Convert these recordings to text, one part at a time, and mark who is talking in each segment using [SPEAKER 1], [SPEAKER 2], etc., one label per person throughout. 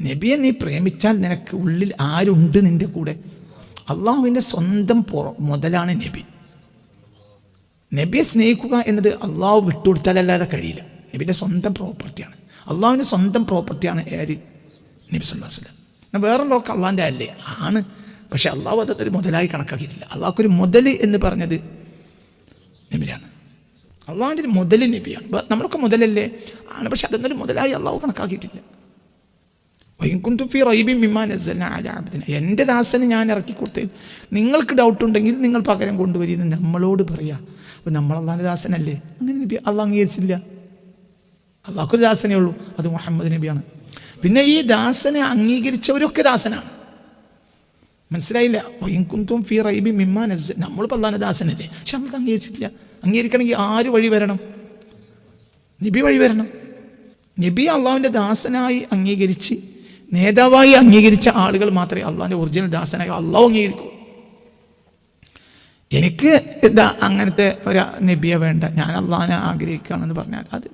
[SPEAKER 1] നബിയെ നീ പ്രേമിച്ചാൽ നിനക്ക് ഉള്ളിൽ ആരുണ്ട് നിൻ്റെ കൂടെ? അള്ളാഹുവിൻ്റെ സ്വന്തം മുതലാണ് നബി. നബിയെ സ്നേഹിക്കുക എന്നത് അള്ളാഹു വിട്ടുകൊടുത്താലല്ലാതെ കഴിയില്ല. നബിൻ്റെ സ്വന്തം പ്രോപ്പർട്ടിയാണ്, അള്ളാഹുവിൻ്റെ സ്വന്തം പ്രോപ്പർട്ടിയാണ് ആര്? നബി സല്ലല്ലാഹു അലൈഹി വസല്ലം. വേറെ ലോകം അള്ളാഹിൻ്റെ അല്ലേ ആണ്, പക്ഷെ അള്ളാഹു അതൊരു മുതലായി കണക്കാക്കിയിട്ടില്ല. അള്ളാഹ്ക്കൊരു മുതൽ എന്ന് പറഞ്ഞത് നബിയാണ്. അള്ളാഹുവിൻ്റെ ഒരു മുതൽ നബിയാണ്. നമ്മളൊക്കെ മുതലല്ലേ ആണ്, പക്ഷെ അതൊന്നൊരു മുതലായി അള്ളാഹു കണക്കാക്കിയിട്ടില്ല. എൻ്റെ ദാസന് ഞാൻ ഇറക്കി കൊടുത്തതിൽ നിങ്ങൾക്ക് ഡൗട്ട് ഉണ്ടെങ്കിൽ നിങ്ങൾ പകരം കൊണ്ടുവരുന്നത് നമ്മളോട് പറയാം. അപ്പോൾ നമ്മൾ അള്ളാഹിൻ്റെ ദാസനല്ലേ? അങ്ങനെ നബി അള്ളാഹ് അംഗീകരിച്ചില്ല. അള്ളാഹ്ക്കൊരു ദാസനേ ഉള്ളൂ, അത് മുഹമ്മദ് നബിയാണ്. പിന്നെ ഈ ദാസനെ അംഗീകരിച്ചവരൊക്കെ ദാസനാണ്. മനസ്സിലായില്ല? നമ്മളിപ്പോൾ അള്ളാഹിൻ്റെ ദാസനല്ലേ, പക്ഷെ നമ്മൾ അംഗീകരിച്ചിട്ടില്ല. അംഗീകരിക്കണമെങ്കിൽ ആര് വഴി വരണം? നബി വഴി വരണം. നബി അള്ളാഹുവിൻ്റെ ദാസനായി അംഗീകരിച്ച് നേതാവായി അംഗീകരിച്ച ആളുകൾ മാത്രമേ അള്ളാഹിൻ്റെ ഒറിജിനൽ ദാസനായി അള്ളാഹു അംഗീകരിക്കൂ. എനിക്ക് അങ്ങനത്തെ ഒരു നബിയെ വേണ്ട, ഞാൻ അള്ളാഹിനെ ആഗ്രഹിക്കുകയാണെന്ന് പറഞ്ഞാൽ അത്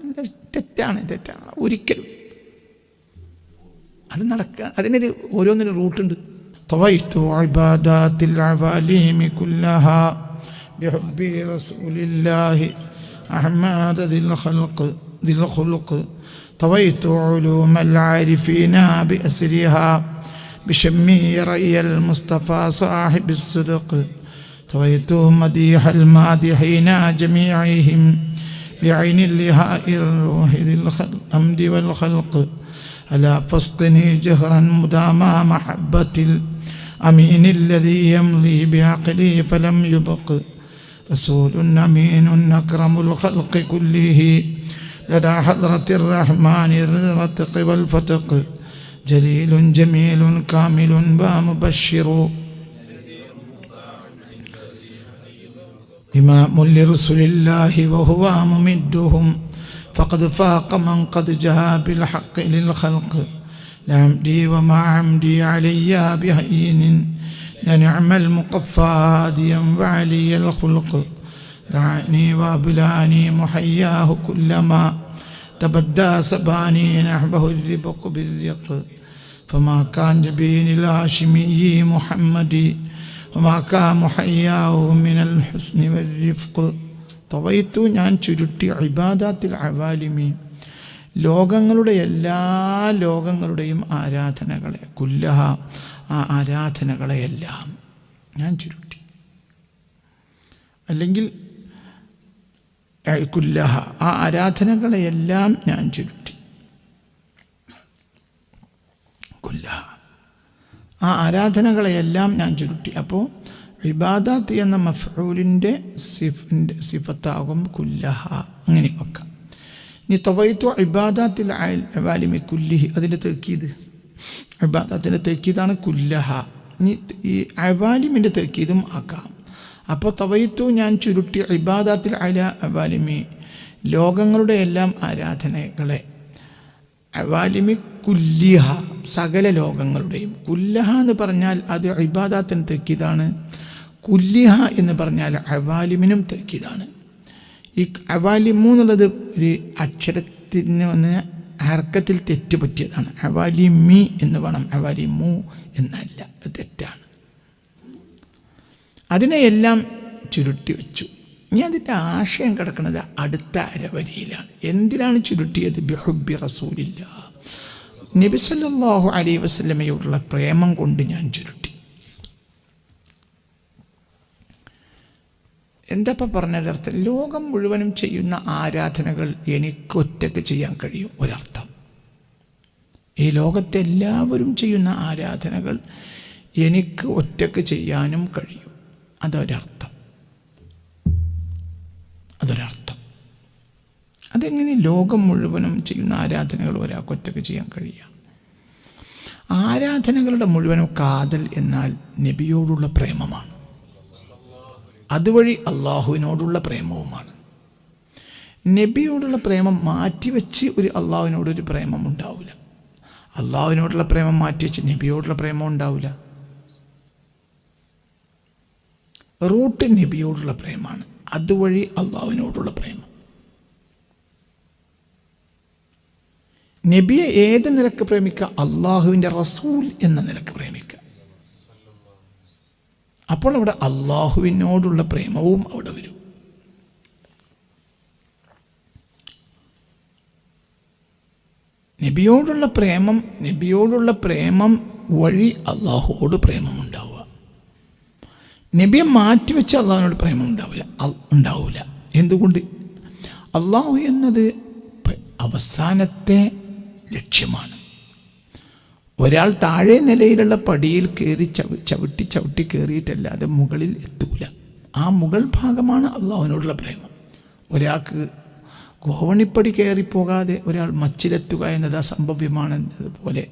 [SPEAKER 1] തെറ്റാണ്. ഒരിക്കലും അത് നടക്കുക. അതിനൊരു ഓരോന്നിനും റൂട്ടുണ്ട്.
[SPEAKER 2] طويت علوم العارفين بأسرها بشمي رأي المصطفى صاحب الصدق طويت مديح المادحين جميعهم بعين اللهاء الروح ذي الحمد والخلق ألا فاسقني جهرا مداما محبة الأمين الذي يمضي بعقلي فلم يبق رسول أمين أكرم الخلق كله لدى حضرة الرحمن الرتق والفتق جليل جميل كامل ومبشر إمام لرسل الله وهو ممدهم فقد فاق من قد جاء بالحق للخلق لعمدي وما عمدي علي بهين لنعم المقفى هاديا وعلي الخلق دعني وابلاني محياه كلما تبدى سباني نحبه الربق بالرق فما كان جبين الهاشمي محمدي وما كان محياه من الحسن والرفق طويت ഞാൻ ചുരുട്ടി ഇബാദാത്തിൽ അവാലിമി ലോകങ്ങളുടെ എല്ലാ ലോകങ്ങളുടെയും ആരാധനകളെ കുല്ലഹ ആ ആരാധനകളെയെല്ലാം ഞാൻ ചുരുട്ടി. അല്ലെങ്കിൽ കുല്ലഹ ആ ആരാധനകളെയെല്ലാം ഞാൻ ചുരുട്ടി. കുല്ലഹ ആ ആരാധനകളെയെല്ലാം ഞാൻ ചുരുട്ടി. അപ്പോൾ ഇബാദത്ത് എന്ന മഫ്ഊലിൻ്റെ സിഫത്താകും കുല്ലഹ, അങ്ങനെ വെക്കാം. ഇനി തവൈത്തു ഇബാദത്തിൽ അവാലിമി കുല്ലിഹി, അതിൻ്റെ തെക്കീത് ഇബാദത്തിൻ്റെ തെക്കീതാണ് കുല്ലഹ. ഇനി ഈ അവാലിമിൻ്റെ തെക്കീതും ആക്കാം. അപ്പോൾ തവൈത്തു ഞാൻ ചുരുട്ടി ഇബാദത്തിൽ അല അവാലിമി ലോകങ്ങളുടെ എല്ലാം ആരാധനകളെ അവാലിമി കുല്ലിഹ സകല ലോകങ്ങളുടെയും. കുല്ലഹ എന്ന് പറഞ്ഞാൽ അത് ഇബാദത്തിന് തെക്കീതാണ്, കുല്ലിഹ എന്ന് പറഞ്ഞാൽ അവാലിമിനും തെക്കീതാണ്. ഈ അവാലിമു എന്നുള്ളത് ഒരു അക്ഷരത്തിന് വന്ന് ഹർക്കത്തിൽ തെറ്റുപറ്റിയതാണ്. അവാലിമി എന്ന് വേണം, അവാലിമു എന്നല്ല, അത് തെറ്റാണ്. അതിനെയെല്ലാം ചുരുട്ടി വെച്ചു. ഇനി അതിൻ്റെ ആശയം കിടക്കുന്നത് അടുത്ത അരവരിയിലാണ്. എന്തിനാണ് ചുരുട്ടിയത്? ബിഹുബ്ബി റസൂലില്ല, നബി സല്ലല്ലാഹു അലൈഹി വസല്ലമയോടുള്ള പ്രേമം കൊണ്ട് ഞാൻ ചുരുട്ടി. എന്താ ഇപ്പം പറഞ്ഞതർത്ഥം? ലോകം മുഴുവനും ചെയ്യുന്ന ആരാധനകൾ എനിക്ക് ഒറ്റയ്ക്ക് ചെയ്യാൻ കഴിയും, ഒരർത്ഥം. ഈ ലോകത്തെ എല്ലാവരും ചെയ്യുന്ന ആരാധനകൾ എനിക്ക് ഒറ്റയ്ക്ക് ചെയ്യാനും കഴിയും, അതൊരർത്ഥം. അതെങ്ങനെ ലോകം മുഴുവനും ചെയ്യുന്ന ആരാധനകൾ ഒരാൾക്ക് ഒറ്റയ്ക്ക് ചെയ്യാൻ കഴിയുക? ആരാധനകളുടെ മുഴുവനും കാതൽ എന്നാൽ നബിയോടുള്ള പ്രേമമാണ്, അതുവഴി അള്ളാഹുവിനോടുള്ള പ്രേമവുമാണ്. നബിയോടുള്ള പ്രേമം മാറ്റിവെച്ച് ഒരു അള്ളാഹുവിനോടൊരു പ്രേമം ഉണ്ടാവില്ല. അള്ളാഹുവിനോടുള്ള പ്രേമം മാറ്റിവെച്ച് നബിയോടുള്ള പ്രേമം ഉണ്ടാവില്ല. റൂട്ട് നബിയോടുള്ള പ്രേമാണ്, അതുവഴി അള്ളാഹുവിനോടുള്ള പ്രേമം.
[SPEAKER 1] നബിയെ ഏത് നിലക്ക് പ്രേമിക്കുക? അള്ളാഹുവിൻ്റെ റസൂൽ എന്ന നിലക്ക് പ്രേമിക്കുക. അപ്പോൾ അവിടെ അള്ളാഹുവിനോടുള്ള പ്രേമവും അവിടെ വരും. നബിയോടുള്ള പ്രേമം വഴി അള്ളാഹുവോട് പ്രേമമുണ്ടാവുക. നബിയെ മാറ്റിവെച്ച് അള്ളാഹുവിനോട് പ്രേമം ഉണ്ടാവില്ല. എന്തുകൊണ്ട്? അള്ളാഹു എന്നത് അവസാനത്തെ ലക്ഷ്യമാണ്. ഒരാൾ താഴെ നിലയിലുള്ള പടിയിൽ കയറി ചവിട്ടി കയറിയിട്ടല്ലാതെ മുകളിൽ എത്തൂല. ആ മുകൾ ഭാഗമാണ് അള്ളാഹുവിനോടുള്ള പ്രേമം. ഒരാൾക്ക് ഗോവണിപ്പടി കയറിപ്പോകാതെ ഒരാൾ മച്ചിലെത്തുക എന്നത് അസംഭവ്യമാണെന്നതുപോലെ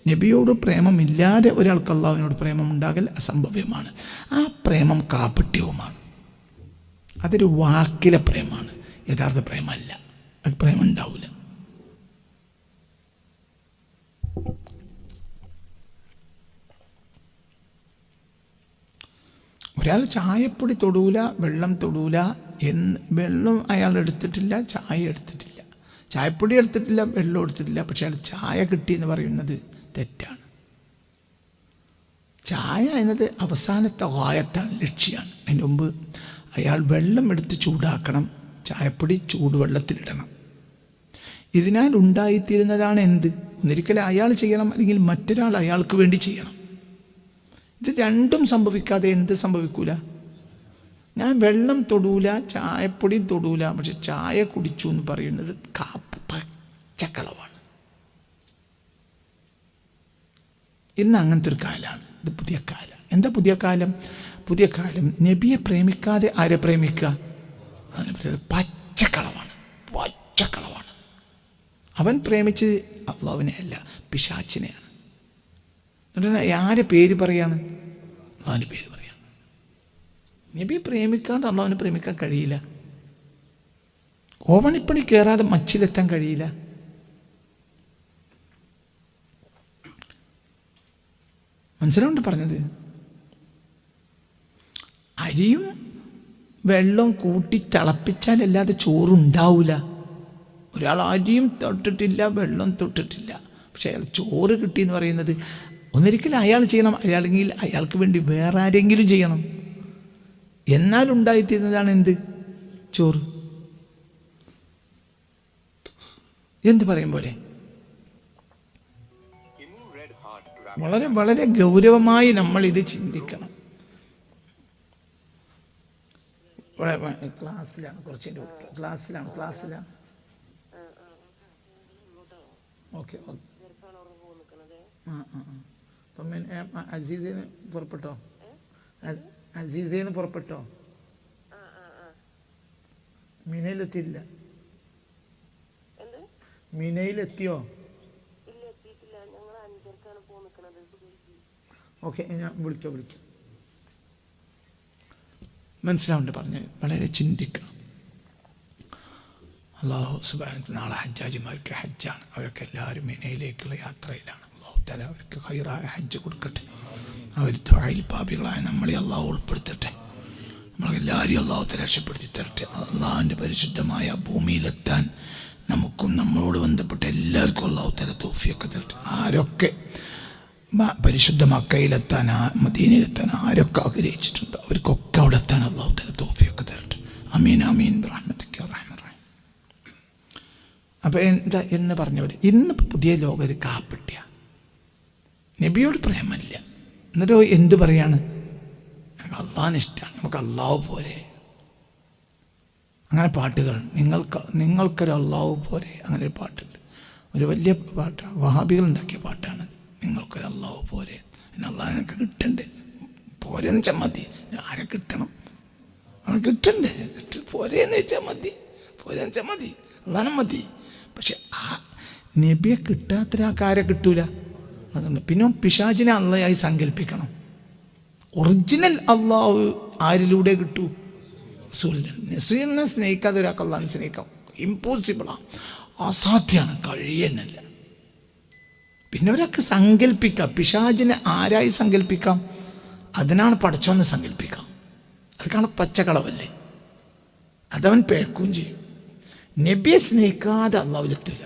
[SPEAKER 1] നബിയോട് പ്രേമമില്ലാതെ ഒരാൾക്ക് അള്ളാഹുവിനോട് പ്രേമം ഉണ്ടാകൽ അസംഭവ്യമാണ്. ആ പ്രേമം കാപട്യവുമാണ്. അതൊരു വാക്കിലെ പ്രേമാണ്, യഥാർത്ഥ പ്രേമല്ല. അത് പ്രേമം ഉണ്ടാവില്ല. ഒരാൾ ചായപ്പൊടി തൊടൂല, വെള്ളം തൊടൂല വെള്ളം അയാൾ എടുത്തിട്ടില്ല, ചായ എടുത്തിട്ടില്ല, ചായപ്പൊടി എടുത്തിട്ടില്ല, വെള്ളം എടുത്തിട്ടില്ല. പക്ഷെ അയാൾ ചായ കിട്ടിയെന്ന് പറയുന്നത് തെറ്റാണ്. ചായ എന്നത് അവസാനത്തെ വായത്താണ്, ലക്ഷ്യമാണ്. അതിന് മുമ്പ് അയാൾ വെള്ളം എടുത്ത് ചൂടാക്കണം, ചായപ്പൊടി ചൂടുവെള്ളത്തിലിടണം. ഇതിനാൽ ഉണ്ടായിത്തീരുന്നതാണ് എന്ത്? ഒന്നിരിക്കലും അയാൾ ചെയ്യണം, അല്ലെങ്കിൽ മറ്റൊരാൾ അയാൾക്ക് വേണ്ടി ചെയ്യണം. ഇത് രണ്ടും സംഭവിക്കാതെ എന്ത് സംഭവിക്കൂല? ഞാൻ വെള്ളം തൊടൂല, ചായപ്പൊടിയും തൊടൂല, പക്ഷെ ചായ കുടിച്ചു എന്ന് പറയുന്നത് പച്ചക്കളവാണ്. ഇന്ന് അങ്ങനത്തെ ഒരു കാലമാണ്. ഇത് പുതിയ കാലം. എന്താ പുതിയ കാലം? പുതിയ കാലം നബിയെ പ്രേമിക്കാതെ ആരെ പ്രേമിക്കുക? അതിന് പച്ചക്കളവാണ്, പച്ചക്കളവാണ്. അവൻ പ്രേമിച്ചത് അള്ളാഹുവിനെ അല്ല, പിശാചിനെയാണ്. ആരെ പേര് പറയാണ്? അള്ളാഹുവിൻ്റെ പേര് പറയാണ്. നബിയെ പ്രേമിക്കാതെ അള്ളാഹുവിനെ പ്രേമിക്കാൻ കഴിയില്ല. ഓവണിപ്പണി കയറാതെ മച്ചിലെത്താൻ കഴിയില്ല. മനസ്സിലുണ്ട് പറഞ്ഞത്? അരിയും വെള്ളവും കൂട്ടി തിളപ്പിച്ചാലല്ലാതെ ചോറുണ്ടാവില്ല. ഒരാൾ അരിയും തൊട്ടിട്ടില്ല, വെള്ളം തൊട്ടിട്ടില്ല, പക്ഷെ അയാൾ ചോറ് കിട്ടിയെന്ന് പറയുന്നത് ഒന്നിരിക്കലും അയാൾ ചെയ്യണം, അല്ലെങ്കിൽ അയാൾക്ക് വേണ്ടി വേറെ ആരെങ്കിലും ചെയ്യണം. എന്നാലുണ്ടായിത്തീരുന്നതാണ് എന്ത്? ചോറ്. എന്ത് പറയും പോലെ വളരെ വളരെ ഗൗരവമായി നമ്മൾ ഇത് ചിന്തിക്കണം. ക്ലാസ്സിലാണ്, കുറച്ച് ക്ലാസ്സിലാണ്. ഓക്കെ. അപ്പം അസീസിന് പുറപ്പെട്ടോ? അസീസിന് പുറപ്പെട്ടോ? മിനയിലെത്തിയില്ല? മിനയിലെത്തിയോ? ഓക്കെ, ഞാൻ വിളിക്കാം. മനസ്സിലാവുന്നുണ്ട് പറഞ്ഞത്? വളരെ ചിന്തിക്കണം. അള്ളാഹു സുബ്ഹാനഹു നാളെ ഹജ്ജാജിമാർക്ക് ഹജ്ജാണ്. അവരൊക്കെ എല്ലാവരും മിനയിലേക്കുള്ള യാത്രയിലാണ്. അള്ളാഹു തആല അവർക്ക് ഖൈറായ ഹജ്ജ് കൊടുക്കട്ടെ. അവർ ദുആയിൽ പാപികളായ നമ്മളെ അള്ളാഹു ഉൾപ്പെടുത്തട്ടെ. നമ്മളെല്ലാവരെയും അള്ളാഹു തആല രക്ഷപ്പെടുത്തി തരട്ടെ. അള്ളാഹുവിൻ്റെ പരിശുദ്ധമായ ഭൂമിയിലെത്താൻ നമുക്കും നമ്മളോട് ബന്ധപ്പെട്ട എല്ലാവർക്കും അള്ളാഹു തആല തൗഫീഖ് തരട്ടെ. ആരൊക്കെ പരിശുദ്ധ മക്കയിലെത്താൻ, മദീനയിലെത്താൻ ആരൊക്കെ ആഗ്രഹിച്ചിട്ടുണ്ടോ അവർക്കൊക്കെ അവിടെ എത്താൻ അള്ളാഹു തആല തൗഫീഖ് തരട്ടെ. ആമീൻ ആമീൻ ബിറഹ്മതിക യാ റഹ്മാൻ റഹീം. അപ്പോൾ എന്താ എന്ന് പറഞ്ഞവർ ഇന്നിപ്പോൾ പുതിയ ലോകത്ത് കാപ്പട്ടിയ നബിയോട് പ്രേമല്ല. എന്നിട്ടോ എന്ത് പറയാണ്? നമുക്ക് അള്ളാഹിനെ ഇഷ്ടമാണ്, നമുക്ക് അള്ളാഹു പോരെ. അങ്ങനെ പാട്ടുകൾ, നിങ്ങൾക്കൊരു അള്ളാഹു പോരെ, അങ്ങനെ ഒരു പാട്ടുണ്ട്. ഒരു വലിയ പാട്ടാണ്, വഹാബികൾ ഉണ്ടാക്കിയ പാട്ടാണ്. നിങ്ങൾക്കൊരു അള്ളാഹു പോരെ, പിന്നെ അള്ളാഹിനൊക്കെ കിട്ടണ്ടേ? പോരെന്ന് വെച്ചാൽ മതി. ആരെ കിട്ടണം? അത് കിട്ടണ്ടേ? പോരെന്ന് വെച്ചാൽ മതി, പോരെന്ന് വെച്ചാൽ മതി, അള്ളാഹനെ മതി. പക്ഷെ ആ നബിയെ കിട്ടാത്തൊരാൾക്കാരെ കിട്ടൂല. പിന്നെ പിശാചിനെ അള്ളാഹായി സങ്കല്പിക്കണം. ഒറിജിനൽ അള്ളാഹു ആരിലൂടെ കിട്ടൂ? റസൂലിനെ. നസീറിനെ സ്നേഹിക്കാതെ ഒരാൾക്ക് അള്ളാഹിനെ സ്നേഹിക്കാം ഇമ്പോസിബിളാണ്, അസാധ്യമാണ്, കഴിയുന്നില്ല. പിന്നെ ഒരാൾക്ക് സങ്കല്പിക്കാം. പിശാചിനെ ആരായി സങ്കല്പിക്കാം? അതിനാണ് പടച്ചോന്ന് സങ്കല്പിക്കാം. അതൊക്കെയാണ് പച്ചക്കളവല്ലേ? അതവൻ പേഴ്ക്കുകയും ചെയ്യും. നബിയെ സ്നേഹിക്കാതെ അള്ളാഹുലെത്തില്ല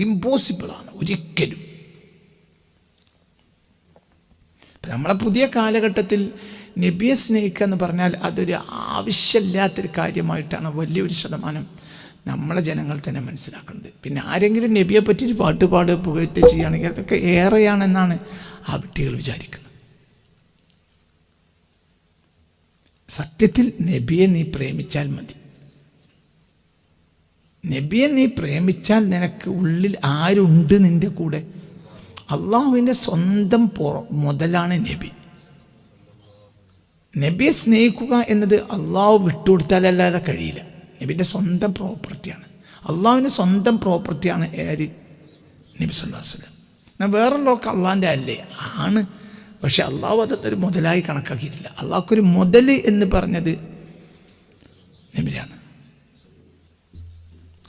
[SPEAKER 1] ഇമ്പോസിബിളാണ് ഒരിക്കലും. നമ്മളെ പുതിയ കാലഘട്ടത്തിൽ നബിയെ സ്നേഹിക്കുക എന്ന് പറഞ്ഞാൽ അതൊരു ആവശ്യമില്ലാത്തൊരു കാര്യമായിട്ടാണ് വലിയൊരു ശതമാനം നമ്മളെ ജനങ്ങൾ തന്നെ മനസ്സിലാക്കുന്നത്. പിന്നെ ആരെങ്കിലും നബിയെ പറ്റി ഒരു പാട്ടുപാട് പുകഴ്ത്തി ചെയ്യുകയാണെങ്കിൽ അതൊക്കെ ഏറെയാണെന്നാണ് ആ കുട്ടികൾ വിചാരിക്കുന്നത്. സത്യത്തിൽ നബിയെ നീ പ്രേമിച്ചാൽ മതി. നബിയെ നീ പ്രേമിച്ചാൽ നിനക്ക് ഉള്ളിൽ ആരുണ്ട് നിൻ്റെ കൂടെ? അള്ളാഹുവിൻ്റെ സ്വന്തം മുതലാണ് നബി. നബിയെ സ്നേഹിക്കുക എന്നത് അള്ളാഹു വിട്ടുകൊടുത്താലല്ലാതെ കഴിയില്ല. നബിൻ്റെ സ്വന്തം പ്രോപ്പർട്ടിയാണ്. അള്ളാഹുവിൻ്റെ സ്വന്തം പ്രോപ്പർട്ടിയാണ് നബി സല്ലല്ലാഹു അലൈഹി വസല്ലം. എന്നാൽ വേറെയുള്ളതൊക്കെ അള്ളാഹിൻ്റെ അല്ലേ? ആണ്. പക്ഷെ അള്ളാഹു അതൊരു മുതലായി കണക്കാക്കിയിട്ടില്ല. അള്ളാഹ്ക്കൊരു മുതൽ എന്ന് പറഞ്ഞത് നബിയാണ്.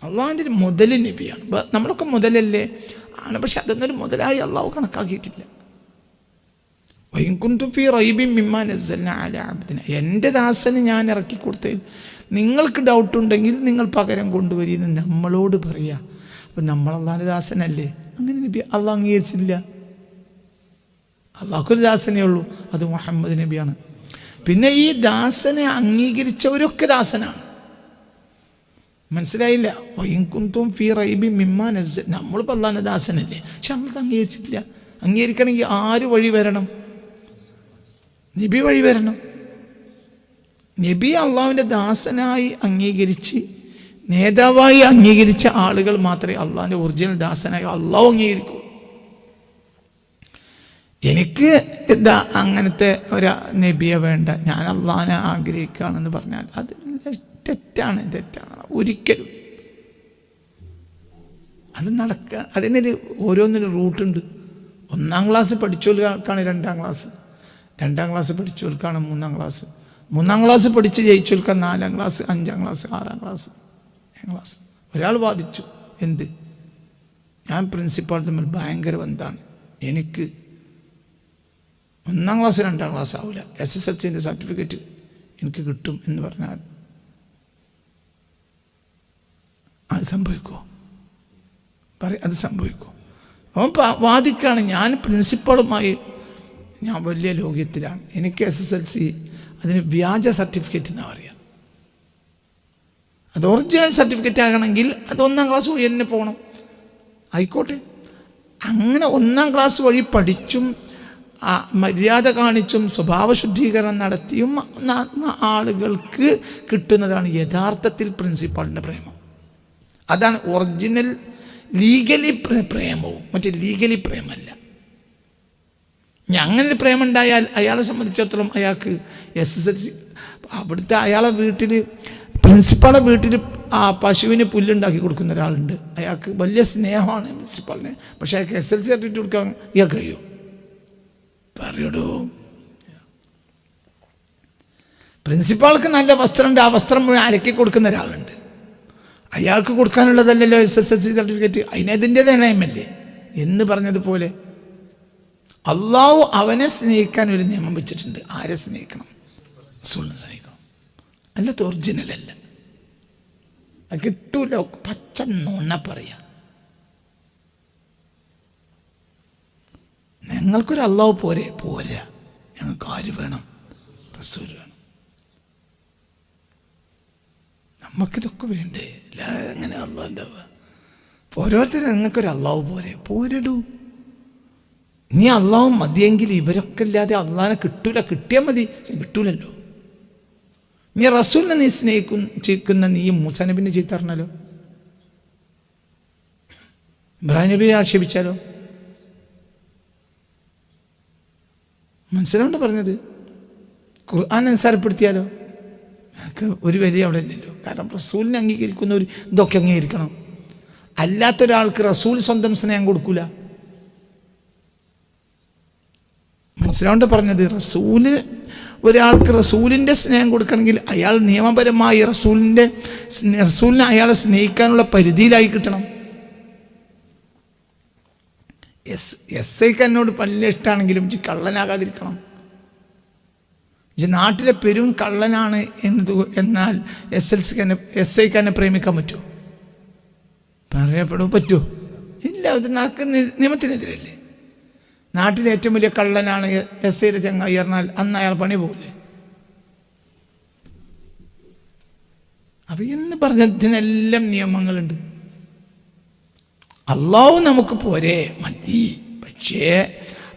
[SPEAKER 1] അള്ളാഹിൻ്റെ ഒരു മുതൽ നബിയാണ്. നമ്മളൊക്കെ മുതലല്ലേ? ആണ്. പക്ഷെ അതൊന്നൊരു മുതലായി അള്ളാഹു കണക്കാക്കിയിട്ടില്ല. എൻ്റെ ദാസന് ഞാൻ ഇറക്കി കൊടുത്തതിൽ നിങ്ങൾക്ക് ഡൗട്ടുണ്ടെങ്കിൽ നിങ്ങൾ പകരം കൊണ്ടുവരിയെന്ന് നമ്മളോട് പറയുക. അപ്പം നമ്മൾ അള്ളാഹിൻ്റെ ദാസനല്ലേ? അങ്ങനെ നബി അള്ളാഹ് അംഗീകരിച്ചില്ല. അള്ളാഹ്ക്കൊരു ദാസനേ ഉള്ളൂ, അത് മുഹമ്മദ് നബിയാണ്. പിന്നെ ഈ ദാസനെ അംഗീകരിച്ചവരൊക്കെ ദാസനാണ്. മനസ്സിലായില്ല? നമ്മളിപ്പോൾ അള്ളാഹിൻ്റെ ദാസനല്ലേ? പക്ഷെ നമ്മളത് അംഗീകരിച്ചിട്ടില്ല. അംഗീകരിക്കണമെങ്കിൽ ആര് വഴി വരണം? നബി വഴി വരണം. നബി അള്ളാഹുവിൻ്റെ ദാസനായി അംഗീകരിച്ച് നേതാവായി അംഗീകരിച്ച ആളുകൾ മാത്രമേ അള്ളാഹിൻ്റെ ഒറിജിനൽ ദാസനായി അള്ളാഹു അംഗീകരിക്കൂ. എനിക്ക് എന്താ അങ്ങനത്തെ ഒരു നബിയെ വേണ്ട, ഞാൻ അള്ളാഹിനെ ആഗ്രഹിക്കുകയാണെന്ന് പറഞ്ഞാൽ അത് തെറ്റാണ്. ഒരിക്കലും അത് നടക്കുക. അതിനൊരു ഓരോന്നിനും റൂട്ടുണ്ട്. 1-ാം ക്ലാസ് പഠിച്ചവർക്കാണ് 2-ാം ക്ലാസ്, 2-ാം ക്ലാസ് പഠിച്ചവർക്കാണ് 3-ാം ക്ലാസ്, 3-ാം ക്ലാസ് പഠിച്ച് ജയിച്ചവർക്കാണ് 4-ാം ക്ലാസ്, 5-ാം ക്ലാസ്, 6-ാം ക്ലാസ്, 7-ാം ക്ലാസ്. ഒരാൾ വാദിച്ചു, എന്ത് ഞാൻ പ്രിൻസിപ്പാൾ തമ്മിൽ ഭയങ്കര ബന്ധമാണ്, എനിക്ക് 1-ാം ക്ലാസ് 2-ാം ക്ലാസ് ആവില്ല, SSLCൻ്റെ സർട്ടിഫിക്കറ്റ് എനിക്ക് കിട്ടും എന്ന് പറഞ്ഞാൽ അത് സംഭവിക്കുമോ? അത് സംഭവിക്കുമോ? അവൻ വാദിക്കുകയാണ്, ഞാൻ പ്രിൻസിപ്പളുമായി ഞാൻ വലിയ ലോക്യത്തിലാണ്, എനിക്ക് SSLC അതിന് വ്യാജ സർട്ടിഫിക്കറ്റ് എന്നാണ് പറയുക. അത് ഒറിജിനൽ സർട്ടിഫിക്കറ്റ് ആകണമെങ്കിൽ അത് 1-ാം ക്ലാസ് വഴി തന്നെ പോകണം. ആയിക്കോട്ടെ. അങ്ങനെ 1-ാം ക്ലാസ് വഴി പഠിച്ചും മര്യാദ കാണിച്ചും സ്വഭാവശുദ്ധീകരണം നടത്തിയും ആളുകൾക്ക് കിട്ടുന്നതാണ് യഥാർത്ഥത്തിൽ പ്രിൻസിപ്പാളിൻ്റെ പ്രേമം. അതാണ് ഒറിജിനൽ ലീഗലി പ്രേമവും, മറ്റേ ലീഗലി പ്രേമല്ല. അങ്ങനൊരു പ്രേമം ഉണ്ടായാൽ അയാളെ സംബന്ധിച്ചിടത്തോളം അയാൾക്ക് SSLC അവിടുത്തെ അയാളെ വീട്ടിൽ പ്രിൻസിപ്പാളെ വീട്ടിൽ ആ പശുവിന് പുല്ലുണ്ടാക്കി കൊടുക്കുന്ന ഒരാളുണ്ട്, അയാൾക്ക് വലിയ സ്നേഹമാണ് പ്രിൻസിപ്പാളിന്. പക്ഷേ അയാൾക്ക് SSLC സർട്ടിഫിക്കറ്റ് കൊടുക്കാൻ ഇയാൾക്ക് കഴിയുമോ? പറയടോ. പ്രിൻസിപ്പാൾക്ക് നല്ല വസ്ത്രമുണ്ട്, ആ വസ്ത്രം മുഴുവൻ അലക്കി കൊടുക്കുന്ന ഒരാളുണ്ട്, അയാൾക്ക് കൊടുക്കാനുള്ളതല്ലല്ലോ SSLC സർട്ടിഫിക്കറ്റ്, അതിനതിൻ്റെതായ നിയമല്ലേ എന്ന് പറഞ്ഞതുപോലെ അള്ളാഹു അവനെ സ്നേഹിക്കാൻ ഒരു നിയമം വെച്ചിട്ടുണ്ട്. ആരെ സ്നേഹിക്കണം? റസൂലിനെ സ്നേഹിക്കണം. അല്ലാത്ത ഒറിജിനലല്ല. അത് കിട്ടൂല, പച്ച നുണ പറയാ. ഞങ്ങൾക്കൊരു അള്ളാഹു പോരാ, ഞങ്ങൾക്ക് ആര് വേണം? റസൂൽ വേണം. നമുക്കിതൊക്കെ വേണ്ടേ? എങ്ങനെ അള്ളാഹു ഉണ്ടാവുക? ഓരോരുത്തരും നിങ്ങൾക്കൊരു അള്ളാഹു പോരടൂ. നീ അള്ളാഹു മതിയെങ്കിൽ ഇവരൊക്കെ ഇല്ലാതെ അള്ളാഹിനെ കിട്ടൂല. കിട്ടിയാൽ മതി, കിട്ടൂലല്ലോ. നീ റസൂലിനെ നീ സ്നേഹിക്കുന്ന നീ മൂസാ നബിനെ ചീത്ത പറഞ്ഞാലോ, ഇബ്രാഹിം നബിയെ ആക്ഷേപിച്ചാലോ? മനസ്സിലുണ്ട് പറഞ്ഞത്. ഖുർആൻ നിസ്സാരപ്പെടുത്തിയാലോ? ഞങ്ങൾക്ക് ഒരു വലിയ അവിടെ ഇല്ലല്ലോ. കാരണം റസൂലിനെ അംഗീകരിക്കുന്നവർ ഇതൊക്കെ അംഗീകരിക്കണം. അല്ലാത്തൊരാൾക്ക് റസൂൽ സ്വന്തം സ്നേഹം കൊടുക്കൂല. മനസ്സിലാണ്ട് പറഞ്ഞത്. ഒരാൾക്ക് റസൂലിൻ്റെ സ്നേഹം കൊടുക്കണമെങ്കിൽ അയാൾ നിയമപരമായി റസൂലിനെ അയാളെ സ്നേഹിക്കാനുള്ള പരിധിയിലായി കിട്ടണം. SIക്ക് എന്നോട് പല്ലിന് ഇഷ്ടമാണെങ്കിലും കള്ളനാകാതിരിക്കണം. നാട്ടിലെ പെരും കള്ളനാണ് എന്നാൽ SIക്ക് എന്നെ പ്രേമിക്കാൻ പറ്റുമോ? പറയപ്പെടുമോ? പറ്റുമോ?
[SPEAKER 2] ഇല്ല, ഇത് നിയമത്തിനെതിരല്ലേ? നാട്ടിലെ ഏറ്റവും വലിയ കള്ളനാണ് എസ് ഐയുടെ ചങ്ങായി പറഞ്ഞാൽ അന്ന് അയാൾ പണി പോകില്ലേ? അപ്പം എന്ന് പറഞ്ഞതിനെല്ലാം നിയമങ്ങളുണ്ട്. അള്ളാഹു നമുക്ക് പോരെ മതി, പക്ഷേ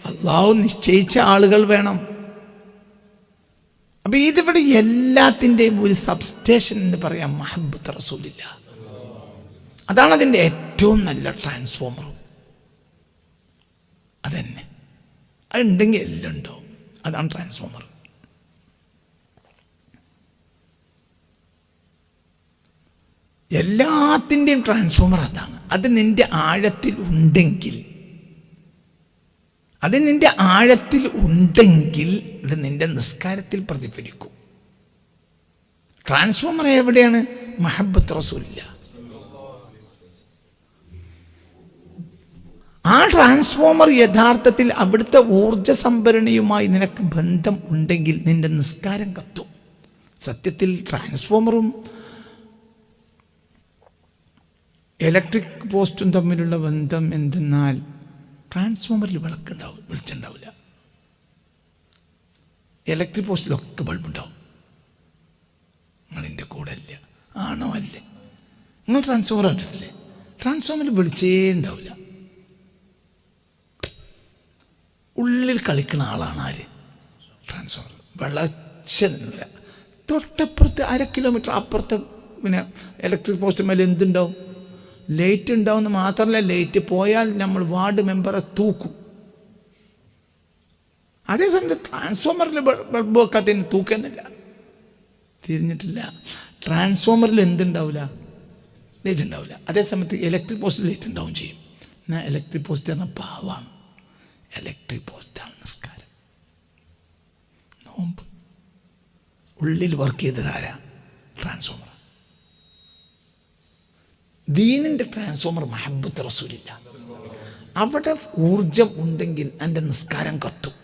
[SPEAKER 2] അള്ളാഹു നിശ്ചയിച്ച ആളുകൾ വേണം. അപ്പം ഇതിവിടെ എല്ലാത്തിൻ്റെയും ഒരു സബ്സ്റ്റേഷൻ എന്ന് പറയാം മഹബ്ബത്ത് റസൂലില്ല. അതാണ് അതിൻ്റെ ഏറ്റവും നല്ല ട്രാൻസ്ഫോമർ. അതന്നെ, അതുണ്ടെങ്കിൽ എല്ലാം ഉണ്ടാവും. അതാണ് ട്രാൻസ്ഫോമർ. എല്ലാത്തിൻ്റെയും ട്രാൻസ്ഫോമർ അതാണ്. അത് നിൻ്റെ ആഴത്തിൽ ഉണ്ടെങ്കിൽ, അത് നിൻ്റെ ആഴത്തിൽ ഉണ്ടെങ്കിൽ അത് നിൻ്റെ നിസ്കാരത്തിൽ പ്രതിഫലിക്കും. ട്രാൻസ്ഫോമർ എവിടെയാണ്? മഹബ്ബത്ത് റസൂലില്ല. ആ ട്രാൻസ്ഫോമർ യഥാർത്ഥത്തിൽ അവിടുത്തെ ഊർജ സംഭരണിയുമായി നിനക്ക് ബന്ധം ഉണ്ടെങ്കിൽ നിന്റെ നിസ്കാരം കത്തും. സത്യത്തിൽ ട്രാൻസ്ഫോമറും ഇലക്ട്രിക് പോസ്റ്റും തമ്മിലുള്ള ബന്ധം എന്തെന്നാൽ ട്രാൻസ്ഫോമറിൽ വെളിച്ചുണ്ടാവില്ല, ഇലക്ട്രിക് പോസ്റ്റിലൊക്കെ ബൾബുണ്ടാവും. നിങ്ങളെൻ്റെ കൂടെ അല്ല, ആണോ അല്ലേ? നിങ്ങൾ ട്രാൻസ്ഫോമർ കണ്ടിട്ടില്ലേ? ട്രാൻസ്ഫോമറിൽ വെളിച്ചേ ഉണ്ടാവില്ല. ഉള്ളിൽ കളിക്കുന്ന ആളാണ് ആര്? ട്രാൻസ്ഫോമർ. വെളച്ചല്ല. തൊട്ടപ്പുറത്ത് 1/2 കിലോമീറ്റർ അപ്പുറത്തെ പിന്നെ ഇലക്ട്രിക് പോസ്റ്റ് മേലെ എന്തുണ്ടാവും? ലൈറ്റ് ഉണ്ടാവുമെന്ന് മാത്രമല്ല, ലൈറ്റ് പോയാൽ നമ്മൾ വാർഡ് മെമ്പറെ തൂക്കും. അതേസമയത്ത് ട്രാൻസ്ഫോമറിൽ ബൾബ് വെക്കാത്തതിന് തൂക്കുന്നില്ല, തിരിഞ്ഞിട്ടില്ല. ട്രാൻസ്ഫോമറിൽ എന്തുണ്ടാവില്ല? ലൈറ്റ് ഉണ്ടാവില്ല. അതേസമയത്ത് ഇലക്ട്രിക് പോസ്റ്റിൽ ലൈറ്റ് ഉണ്ടാവും ചെയ്യും. എന്നാൽ ഇലക്ട്രിക് പോസ്റ്റ് പറഞ്ഞാൽ പാവാണ്. ഇലക്ട്രിക് പോസ്റ്റാണ് നിസ്കാരം, നോമ്പ്. ഉള്ളിൽ വർക്ക് ചെയ്തത് ആരാ? ട്രാൻസ്ഫോമർ. ദീനിൻ്റെ ട്രാൻസ്ഫോമർ മഹബ്ബത്ത് റസൂലില്ല. അവിടെ ഊർജം ഉണ്ടെങ്കിൽ എൻ്റെ നിസ്കാരം കത്തും.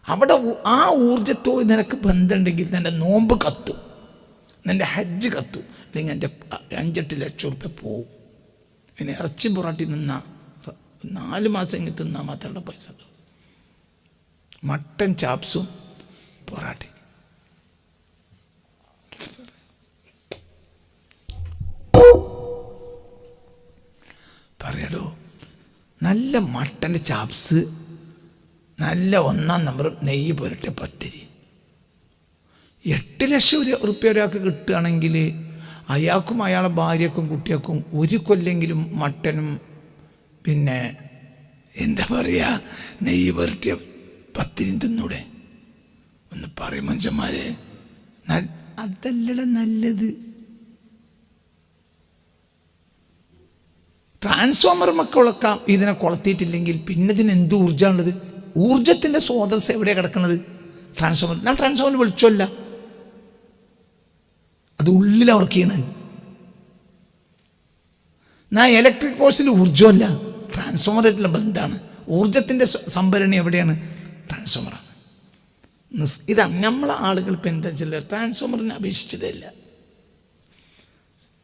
[SPEAKER 2] അവിടെ ആ ഊർജത്തോട് നിനക്ക് ബന്ധമുണ്ടെങ്കിൽ നിൻ്റെ നോമ്പ് കത്തും, നിൻ്റെ ഹജ്ജ് കത്തും. അല്ലെങ്കിൽ എൻ്റെ 5-8 ലക്ഷം റുപ്യ പോവും. പിന്നെ ഇറച്ചി പൊറാട്ടി നിന്ന 4 മാസം ഇങ്ങനെ തിന്നാൽ മാത്രമുള്ള പൈസ ഉണ്ടാവും. മട്ടൻ ചാപ്സും പൊറാട്ടി. പറയടോ, നല്ല മട്ടൻ്റെ ചാപ്സ്, നല്ല 1-ാം നമ്പർ നെയ്യ് പുരട്ടെ പത്തിരി. 8 ലക്ഷം റുപ്യ ഒരാൾക്ക് കിട്ടുകയാണെങ്കിൽ അയാൾക്കും അയാളെ ഭാര്യക്കും കുട്ടികൾക്കും 1 കൊല്ലെങ്കിലും മട്ടനും പിന്നെ എന്താ പറയുക നെയ്യ് പുരട്ടിയ പത്തിരിയും തിന്നൂടെ? ഒന്ന് പറയും മനുഷ്യന്മാരെ. അതല്ലട നല്ലത്. ട്രാൻസ്ഫോമർ മക്കളൊക്കെ ഇതിനെ കൊളത്തിയിട്ടില്ലെങ്കിൽ പിന്നെ ഇതിന് എന്ത് ഊർജ്ജമാണുള്ളത്? ഊർജത്തിൻ്റെ സ്രോതസ് എവിടെയാണ് കിടക്കുന്നത്? ട്രാൻസ്ഫോമർ. ഞാൻ ട്രാൻസ്ഫോമറിന് വിളിച്ചല്ല, അത് ഉള്ളിൽ വർക്ക് ചെയ്യണത്. ഞാൻ ഇലക്ട്രിക് പോസ്റ്റിൽ ഊർജ്ജമല്ല, ട്രാൻസ്ഫോമറായിട്ടുള്ള ബന്ധമാണ്. ഊർജത്തിൻ്റെ സംഭരണി എവിടെയാണ്? ട്രാൻസ്ഫോമറാണ്. ഇതാണ് നമ്മളെ ആളുകൾ ഇപ്പം എന്താ വെച്ചാൽ ട്രാൻസ്ഫോമറിനെ അപേക്ഷിച്ചതല്ല.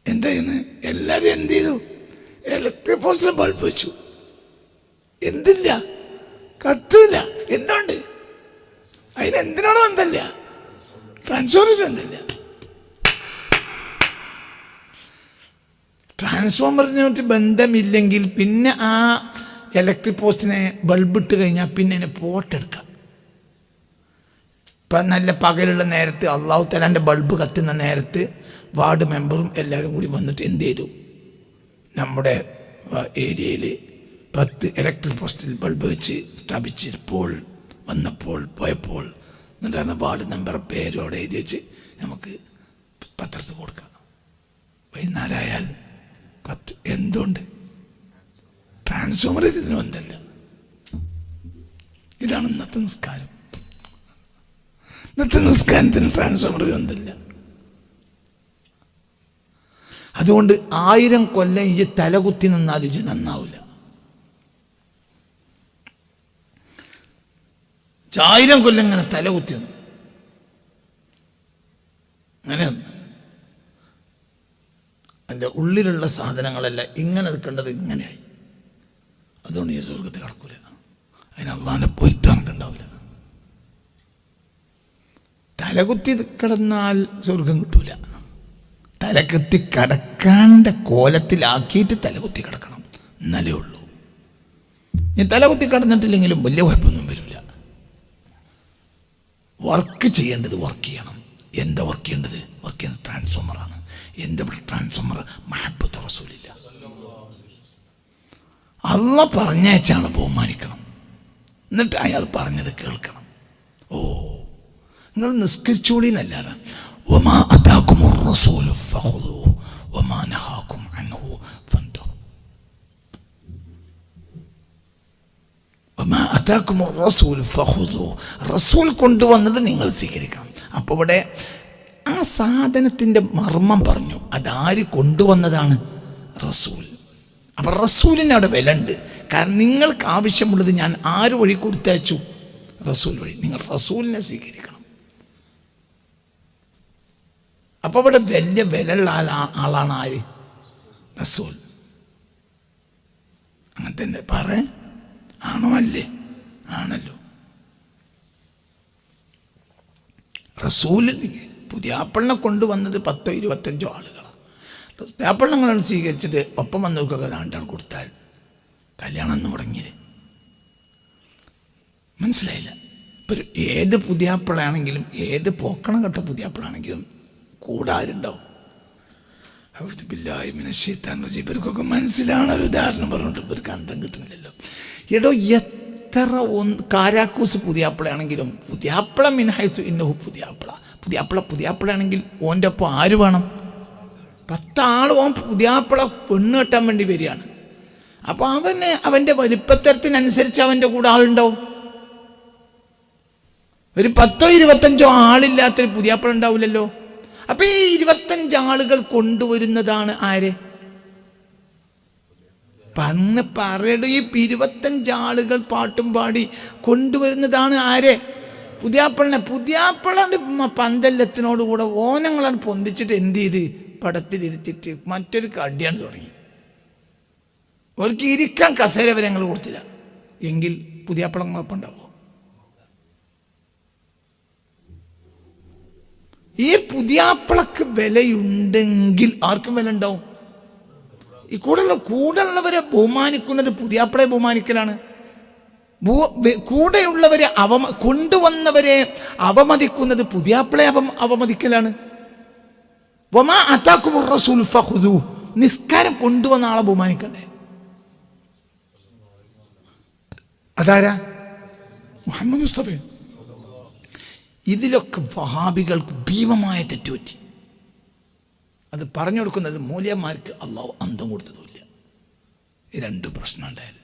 [SPEAKER 2] എന്താ ചെയ്യുന്നത്? എല്ലാവരും എന്ത് ചെയ്തു? ഇലക്ട്രിക് പോസ്റ്റിൽ ബൾബ് വെച്ചു. എന്തില്ല? കത്തില്ല. എന്തുകൊണ്ട്? അതിനെന്തിനോട് ബന്ധമില്ല, ട്രാൻസ്ഫോമറിന് ബന്ധമില്ല. ട്രാൻസ്ഫോമറിനായിട്ട് ബന്ധമില്ലെങ്കിൽ പിന്നെ ആ ഇലക്ട്രിക് പോസ്റ്റിനെ ബൾബ് ഇട്ട് കഴിഞ്ഞാൽ പിന്നെ അതിനെ പോട്ടെടുക്കാം. ഇപ്പം നല്ല പകലുള്ള നേരത്ത് അള്ളാഹു തആലാൻ്റെ ബൾബ് കത്തുന്ന നേരത്ത് വാർഡ് മെമ്പറും എല്ലാവരും കൂടി വന്നിട്ട് എന്ത് ചെയ്തു? നമ്മുടെ ഏരിയയിൽ 10 ഇലക്ട്രിക് പോസ്റ്റിൽ ബൾബ് വെച്ച് സ്ഥാപിച്ചപ്പോൾ പോയപ്പോൾ എന്നിട്ടാണ് വാർഡ് മെമ്പർ പേരോടെ എഴുതി വെച്ച് നമുക്ക് പത്രത്തിൽ കൊടുക്കാം. വൈകുന്നേരമായാൽ കത്ത്. എന്തുകൊണ്ട്? ട്രാൻസ്ഫോമർ ഇതിന് ബന്ധമല്ല. ഇതാണ് ഇന്നത്തെ നിസ്കാരം. ഇന്നത്തെ നിസ്കാരത്തിന് ട്രാൻസ്ഫോമർ ബന്ധമില്ല. അതുകൊണ്ട് 1000 കൊല്ലം ഈ തലകുത്തി നിന്നാൽ ഇത് നന്നാവില്ല. 1000 കൊല്ലം ഇങ്ങനെ തലകുത്തി നിന്നു അങ്ങനെ അതിൻ്റെ ഉള്ളിലുള്ള സാധനങ്ങളെല്ലാം ഇങ്ങനെ നിൽക്കേണ്ടത് ഇങ്ങനെയായി.
[SPEAKER 1] അതുകൊണ്ട് ഈ സ്വർഗത്തിൽ കിടക്കൂല. അതിന് അള്ളാഹിൻ്റെ പൊരുത്തം എനിക്കുണ്ടാവില്ല. തലകുത്തി കിടന്നാൽ സ്വർഗം കിട്ടൂല. തലകുത്തി കിടക്കാണ്ട കോലത്തിലാക്കിയിട്ട് തലകുത്തി കിടക്കണം, എന്നാലേ ഉള്ളൂ. ഞാൻ തലകുത്തി കിടന്നിട്ടില്ലെങ്കിലും വലിയ കുഴപ്പമൊന്നും വരില്ല. വർക്ക് ചെയ്യേണ്ടത് വർക്ക് ചെയ്യണം. എന്താ വർക്ക് ചെയ്യേണ്ടത്? വർക്ക് ചെയ്യുന്നത് ട്രാൻസ്ഫോമറാണ്. എന്താ ട്രാൻസ്ഫോമർ? മഹബ്ബത്ത് റസൂലില്ല. അള്ളാഹ് പറഞ്ഞയച്ചാണ് ബഹുമാനിക്കണം, എന്നിട്ട് അയാൾ പറഞ്ഞത് കേൾക്കണം. ഓ, നിങ്ങൾ നിസ്കരിച്ചോളീന്നല്ലാതെ വമാ അതാകുമുർ റസൂലു ഫഖുദൂഹു വമാ നഹാകും അൻഹു ഫന്തഹു. വമാ അതാകുമുർ റസൂലു ഫഖുദൂഹു, റസൂൽ കൊണ്ടുവന്നത് നിങ്ങൾ സ്വീകരിക്കണം. അപ്പോൾ ഇവിടെ ആ സാധനത്തിൻ്റെ മർമ്മം പറഞ്ഞു. അതാര് കൊണ്ടുവന്നതാണ്? റസൂൽ. അപ്പം റസൂലിന് അവിടെ വില ഉണ്ട്. കാരണം നിങ്ങൾക്ക് ആവശ്യമുള്ളത് ഞാൻ ആര് വഴി കൊടുത്തയച്ചു? റസൂൽ വഴി. നിങ്ങൾ റസൂലിനെ സ്വീകരിക്കണം. അപ്പോൾ ഇവിടെ വലിയ വിലയുള്ള ആളാണ് ആര്? റസൂൽ. അങ്ങനെ തന്നെ ആണോ? അല്ലേ? ആണല്ലോ. റസൂല് പുതിയാപ്പളിനെ കൊണ്ടുവന്നത് 10 25 ആളുകളാണ്. പുതിയാപ്പള്ളങ്ങളാണ് സ്വീകരിച്ചിട്ട് ഒപ്പം വന്നവർക്കൊക്കെ 2 ആൾ കൊടുത്താൽ കല്യാണം എന്ന് മുടങ്ങിയത്. മനസ്സിലായില്ല? ഇപ്പം ഏത് പുതിയാപ്പിളാണെങ്കിലും, ഏത് പോക്കണം കെട്ട പുതിയാപ്പിളാണെങ്കിലും കൂടെ ആരുണ്ടാവും? ഇവർക്കൊക്കെ മനസ്സിലാണ്. ഒരു ഉദാഹരണം പറഞ്ഞിട്ട് ഇവർക്ക് അന്തം കിട്ടുന്നില്ലല്ലോ. എടോ, എത്ര കാരാക്കൂസ് പുതിയാപ്പിളയാണെങ്കിലും പുതിയാപ്പിള മിൻഹൈസ് ഇന്നഹു പുതിയാപ്പിളയാണെങ്കിൽ ഓൻ്റെ ഒപ്പം ആര് വേണം? 10 ആൾ ഓൻ പുതിയാപ്പിള പെണ്ണ് കെട്ടാൻ വേണ്ടി വരികയാണ്. അപ്പോൾ അവൻ്റെ വലിപ്പത്തരത്തിനനുസരിച്ച് അവൻ്റെ കൂടെ ആളുണ്ടാവും. ഒരു 10 25 ആളില്ലാത്തൊരു പുതിയാപ്പിള ഉണ്ടാവില്ലല്ലോ. അപ്പം ഈ 25 ആളുകൾ കൊണ്ടുവരുന്നതാണ് ആര്? പറയട, ഈ 25 ആളുകൾ പാട്ടും പാടി കൊണ്ടുവരുന്നതാണ് ആര്? പുതിയാപ്പിളിനെ. പുതിയാപ്പിളാണ്ട് പന്തല്ലത്തിനോടുകൂടെ ഓനങ്ങളാണ് പൊന്തിച്ചിട്ട് എന്ത് ചെയ്ത് പടത്തിലിരുത്തിട്ട് മറ്റൊരു കടിയാണ് തുടങ്ങി. അവർക്ക് ഇരിക്കാൻ കസേര വരെ ഞങ്ങൾ കൊടുത്തില്ല. എങ്കിൽ പുതിയാപ്പിളങ്ങളൊപ്പം ഉണ്ടാവുമോ? ഈ പുതിയാപ്പിളക്ക് വിലയുണ്ടെങ്കിൽ ആർക്കും വില ഉണ്ടാവും. ഈ കൂടെയുള്ളവരെ ബഹുമാനിക്കുന്നത് പുതിയാപ്പിളയെ ബഹുമാനിക്കലാണ്. കൂടെയുള്ളവരെ കൊണ്ടുവന്നവരെ അവമതിക്കുന്നത് പുതിയാപ്പിളെ അവമതിക്കലാണ്. വമാ അതാകുമുർ റസൂലു ഫഖുദൂഹു, നിസ്കാരം കൊണ്ടുവന്ന ആളെ ബഹുമാനിക്കണ്ടേ? അതാരാ? മുഹമ്മദ് മുസ്തഫ. ഇതിലൊക്കെ വഹാബികൾക്ക് ഭീമമായ തെറ്റുപറ്റി. അത് പറഞ്ഞു കൊടുക്കുന്നത് മൂല്യന്മാർക്ക് അള്ളാഹു അന്തം കൊടുത്തതുമില്ല. ഈ 2 പ്രശ്നം ഉണ്ടായത്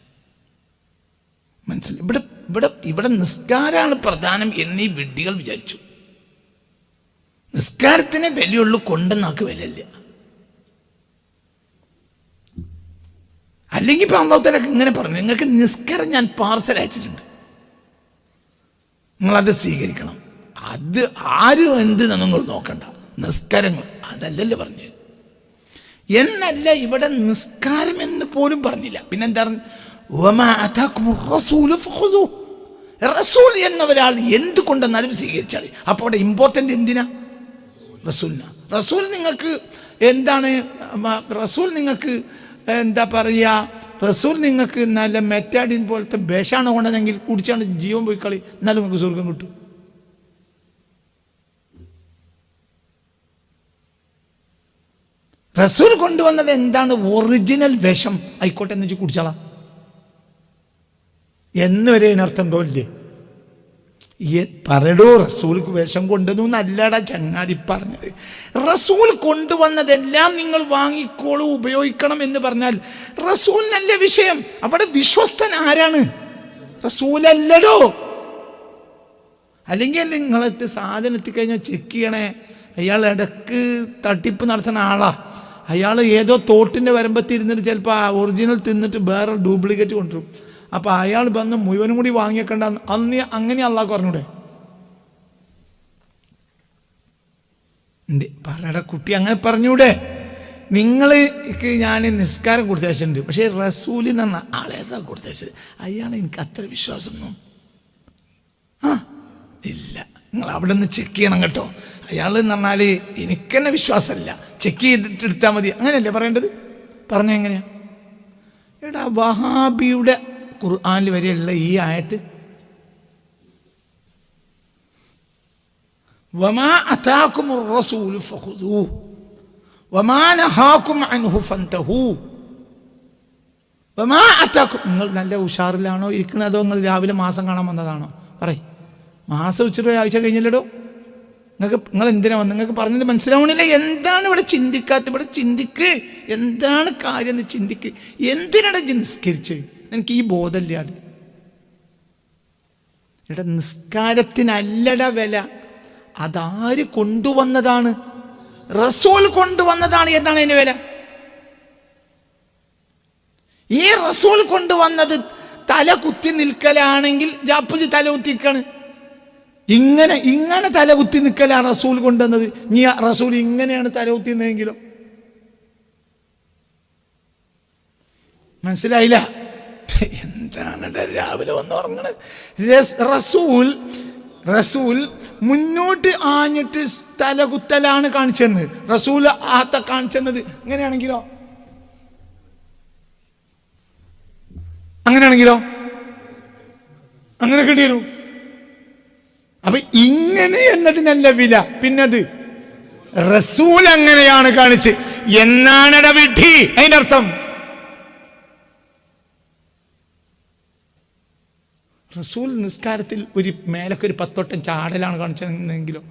[SPEAKER 1] മനസ്സിലായി. ഇവിടെ നിസ്കാരമാണ് പ്രധാനം എന്നീ വിഡ്ഢികൾ വിചാരിച്ചു. നിസ്കാരത്തിനെ വിലയുള്ളൂ, കൊണ്ടെന്നാക്ക് വിലയില്ല. അല്ലെങ്കിൽ ഇപ്പം അള്ളാഹു തആല ഇങ്ങനെ പറഞ്ഞു, നിങ്ങൾക്ക് നിസ്കാരം ഞാൻ പാർസൽ അയച്ചിട്ടുണ്ട്, നിങ്ങളത് സ്വീകരിക്കണം. അത് ആരും എന്ത് നിങ്ങൾ നോക്കണ്ട, നിസ്കാരങ്ങൾ അതല്ലല്ലോ പറഞ്ഞു. എന്നല്ല, ഇവിടെ നിസ്കാരം എന്ന് പോലും പറഞ്ഞില്ല. പിന്നെന്താണ്? റസൂൽ എന്ന ഒരാൾ എന്തുകൊണ്ടെന്നാലും സ്വീകരിച്ചാൽ. അപ്പോൾ അവിടെ ഇമ്പോർട്ടൻ്റ് എന്തിനാ? റസൂലിനാ. റസൂൽ നിങ്ങൾക്ക് എന്താണ്? റസൂൽ നിങ്ങൾക്ക് എന്താ പറയുക? റസൂൽ നിങ്ങൾക്ക് നല്ല മെറ്റാഡിൻ പോലത്തെ ബേഷാണ് കൊണ്ടതെങ്കിൽ കുടിച്ചാണ് ജീവൻ പോയി കളി, എന്നാലും നിങ്ങൾക്ക് സ്വർഗം കിട്ടും. റസൂൽ കൊണ്ടുവന്നത് എന്താണ്? ഒറിജിനൽ വിഷം ആയിക്കോട്ടെ എന്ന് വെച്ച് കുടിച്ചാളാം എന്ന് വരെ അതിനർത്ഥം ഉണ്ടോ? ഇല്ലേ? പറയടോ, റസൂൽക്ക് വിഷം കൊണ്ടുവന്നു അല്ലടാ ചങ്ങാതി പറഞ്ഞത്. റസൂൽ കൊണ്ടുവന്നതെല്ലാം നിങ്ങൾ വാങ്ങിക്കോളൂ, ഉപയോഗിക്കണം എന്ന് പറഞ്ഞാൽ റസൂലിനല്ല വിഷയം. അവിടെ വിശ്വസ്തൻ ആരാണ്? റസൂലല്ലടോ. അല്ലെങ്കിൽ നിങ്ങളെത്തി സാധനം എത്തിക്കഴിഞ്ഞാൽ ചെക്ക് ചെയ്യണേ. അയാൾ ഇടക്ക് തട്ടിപ്പ് നടത്തുന്ന ആളാ. അയാൾ ഏതോ തോട്ടിൻ്റെ വരമ്പത്തിരുന്നിട്ട് ചിലപ്പോൾ ആ ഒറിജിനൽ തിന്നിട്ട് വേറെ ഡ്യൂപ്ലിക്കേറ്റ് കൊണ്ടുവരും. അപ്പം അയാൾ വന്ന് മുഴുവനും കൂടി വാങ്ങിയേക്കണ്ട അന്ന് അങ്ങനെ അള്ളാഹ് പറഞ്ഞൂടെ? പറയട കുട്ടി, അങ്ങനെ പറഞ്ഞൂടെ? നിങ്ങൾക്ക് ഞാൻ നിസ്കാരം കൊടുത്തയച്ചിട്ടുണ്ട്, പക്ഷേ റസൂൽ എന്ന് പറഞ്ഞ ആളേതാ കൊടുത്തയച്ചത്, അയാളെ എനിക്ക് അത്ര വിശ്വാസമൊന്നും ഇല്ല. നിങ്ങൾ അവിടെ നിന്ന് ചെക്ക് ചെയ്യണം കേട്ടോ. അയാൾ എന്ന് പറഞ്ഞാൽ എനിക്കെന്നെ വിശ്വാസമല്ല, ചെക്ക് ചെയ്തിട്ട് എടുത്താൽ മതി, അങ്ങനെയല്ലേ പറയേണ്ടത്? പറഞ്ഞ എങ്ങനെയാ? എടാ, വഹാബിയുടെ ഖുർആനിൽ വരെയുള്ള ഈ ആയത്ത്, വമാ അതാകുമുർ റസൂലു ഫഖുദൂഹു വമാ നഹാകും അൻഹു ഫന്തഹൂ വമാ അതാകും. നിങ്ങൾ നല്ല ഉഷാറിലാണോ ഇരിക്കുന്നത്, അതോ നിങ്ങൾ രാവിലെ മാസം കാണാൻ വന്നതാണോ? പറയ്. മാസം ഉച്ചയ്ക്ക് ഒരാഴ്ച കഴിഞ്ഞല്ലോ. നിങ്ങൾ എന്തിനാ വന്നത്? നിങ്ങൾക്ക് പറഞ്ഞത് മനസ്സിലാവണില്ല. എന്താണ് ഇവിടെ ചിന്തിക്കാത്ത? ഇവിടെ ചിന്തിക്ക്, എന്താണ് കാര്യം എന്ന് ചിന്തിക്ക്. എന്തിനാണ് നിസ്കരിച്ച്? എനിക്ക് ഈ ബോധമില്ലാതെ. ഇവിടെ നിസ്കാരത്തിനല്ലട വില, അതാര് കൊണ്ടുവന്നതാണ്? റസൂൽ കൊണ്ടുവന്നതാണ്. എന്താണ് അതിന്റെ വില? ഈ റസൂൽ കൊണ്ടുവന്നത് തല കുത്തി നിൽക്കലാണെങ്കിൽ ജാപ്പുജി തല കുത്തിക്കാണ്. ഇങ്ങനെ തല കുത്തി നിൽക്കലാണ് റസൂൽ കൊണ്ടുവന്നത്. നീ റസൂൽ ഇങ്ങനെയാണ് തല കുത്തിയെന്നെങ്കിലോ? മനസ്സിലായില്ല? എന്താണ് രാവിലെ വന്ന് ഉറങ്ങണത്? റസൂൽ മുന്നോട്ട് ആഞ്ഞിട്ട് തലകുത്തലാണ് കാണിച്ചെന്ന്. റസൂൽ ആത്ത കാണിച്ചെന്നത് ഇങ്ങനെയാണെങ്കിലോ? അങ്ങനെ കിട്ടിയോ? അപ്പൊ ഇങ്ങനെ എന്നതിനല്ല വില, പിന്നത് റസൂൽ അങ്ങനെയാണ് കാണിച്ച് എന്നാണട വിധി. അതിന്റെ അർത്ഥം റസൂൽ നിസ്കാരത്തിൽ ഒരു മേലൊക്കെ ഒരു 10 വട്ടം ചാടലാണ് കാണിച്ചതെങ്കിലോ?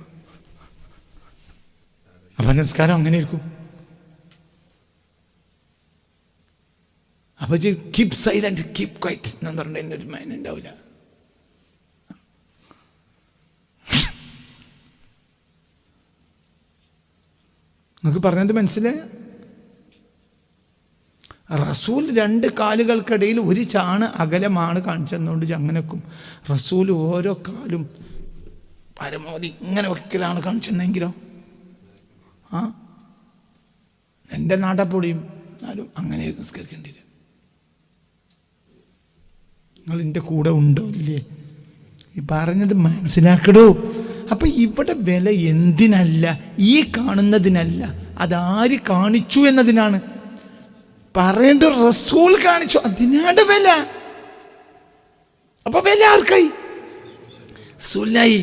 [SPEAKER 1] അപ്പൊ നിസ്കാരം അങ്ങനെ ഇരിക്കും. അപ്പൊ കീപ് സൈലന്റ്, കീപ് ക്വൈറ്റ് എന്ന് പറഞ്ഞ എൻ്റെ ഒരു മൈൻഡ് ഉണ്ടാവില്ല. നിങ്ങൾക്ക് പറഞ്ഞത് മനസ്സിലായ? റസൂൽ 2 കാലുകൾക്കിടയിൽ ഒരു ചാണ് അകലമാണ് കാണിച്ചെന്നുകൊണ്ട് അങ്ങനെക്കും. റസൂൽ ഓരോ കാലും പരമാവധി ഇങ്ങനെ വെക്കലാണ് കാണിച്ചെന്നെങ്കിലോ? എൻ്റെ നാട്ടപ്പൊടിയും എന്നാലും അങ്ങനെ നിസ്കരിക്കേണ്ടില്ല. നിങ്ങൾ എൻ്റെ കൂടെ ഉണ്ടോ ഇല്ലേ? ഈ പറഞ്ഞത് മനസ്സിലാക്കടോ. അപ്പൊ ഇവിടെ വില എന്തിനല്ല, ഈ കാണുന്നതിനല്ല, അതാര് കാണിച്ചു എന്നതിനാണ്. പറയേണ്ട റസൂൽ കാണിച്ചു, അതിനാണ് വില. അപ്പൊ വില ആർക്കായി? റസൂലിനായി.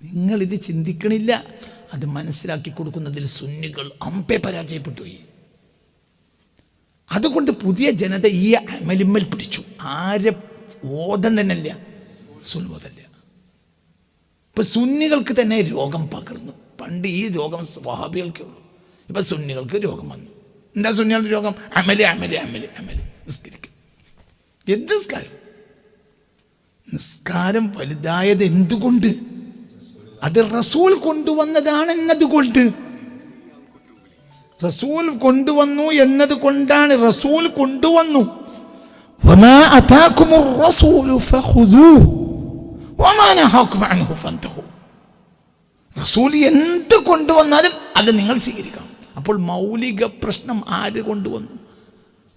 [SPEAKER 1] നിങ്ങൾ ഇത് ചിന്തിക്കണില്ല. അത് മനസ്സിലാക്കി കൊടുക്കുന്നതിൽ സുന്നികൾ അമ്പെ പരാജയപ്പെട്ടു. അതുകൊണ്ട് പുതിയ ജനത ഈ അമലിമ്മൽ പിടിച്ചു. ആരെ ഓതം തന്നെയല്ല, റസൂൽ ഓതല്ല. ഇപ്പൊ സുന്നികൾക്ക് തന്നെ രോഗം പകർന്നു. പണ്ട് ഈ രോഗം വഹാബികൾക്കേ ഉള്ളൂ. ഇപ്പൊ സുന്നികൾക്ക് രോഗം വന്നു. എന്താ സുന്നികളുടെ രോഗം? അമല് അമല് അമല് അമല്. നിസ്കരിക്കും. എന്ത് നിസ്കാരം? നിസ്കാരം വലുതായത് എന്തുകൊണ്ട്? അത് റസൂൽ കൊണ്ടുവന്നതാണെന്നതുകൊണ്ട്. റസൂൽ കൊണ്ടുവന്നു എന്നത് കൊണ്ടാണ്. റസൂൽ കൊണ്ടുവന്നു. വമാ അതാകുമുർ റസൂലു ഫഖുദൂഹു വമാ നഹാകും അൻഹു ഫന്തഹൂ. റസൂൽ എന്ത് കൊണ്ടുവന്നാലും അത് നിങ്ങൾ സ്വീകരിക്കണം. അപ്പോൾ മൗലിക പ്രശ്നം ആര് കൊണ്ടുവന്നു?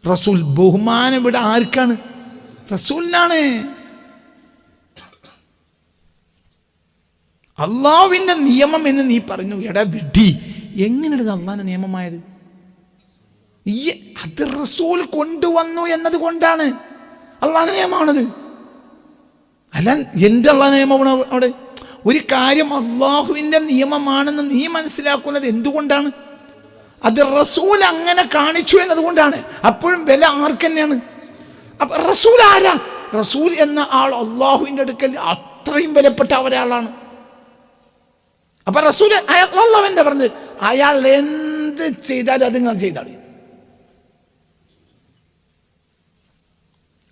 [SPEAKER 1] റസൂൽ. ബഹുമാനം ഇവിടെ ആർക്കാണ്? റസൂലിനാണ്. അള്ളാഹുവിന്റെ നിയമം എന്ന് നീ പറഞ്ഞു. എടാ വിഡി, എങ്ങനെയാണ് അള്ളാഹിന്റെ നിയമമായത്? അത് റസൂൽ കൊണ്ടുവന്നു എന്നത് കൊണ്ടാണ് അള്ളാഹിന്റെ നിയമമാണത്. അല്ല എന്റെ അള്ളാഹ് നിയമമാണ് അവിടെ. ഒരു കാര്യം അള്ളാഹുവിന്റെ നിയമമാണെന്ന് നീ മനസ്സിലാക്കുന്നത് എന്തുകൊണ്ടാണ്? അത് റസൂൽ അങ്ങനെ കാണിച്ചു എന്നതുകൊണ്ടാണ്. അപ്പോഴും വില ആർക്ക് തന്നെയാണ്? അപ്പൊ റസൂൽ ആരാ? റസൂൽ എന്ന ആൾ അള്ളാഹുവിന്റെ അടുക്കൽ അത്രയും വിലപ്പെട്ട ഒരാളാണ്. അപ്പൊ റസൂൽ അള്ളാഹു എന്താ പറഞ്ഞത്? അയാൾ എന്ത് ചെയ്താലും അത് നിങ്ങൾ ചെയ്താൽ.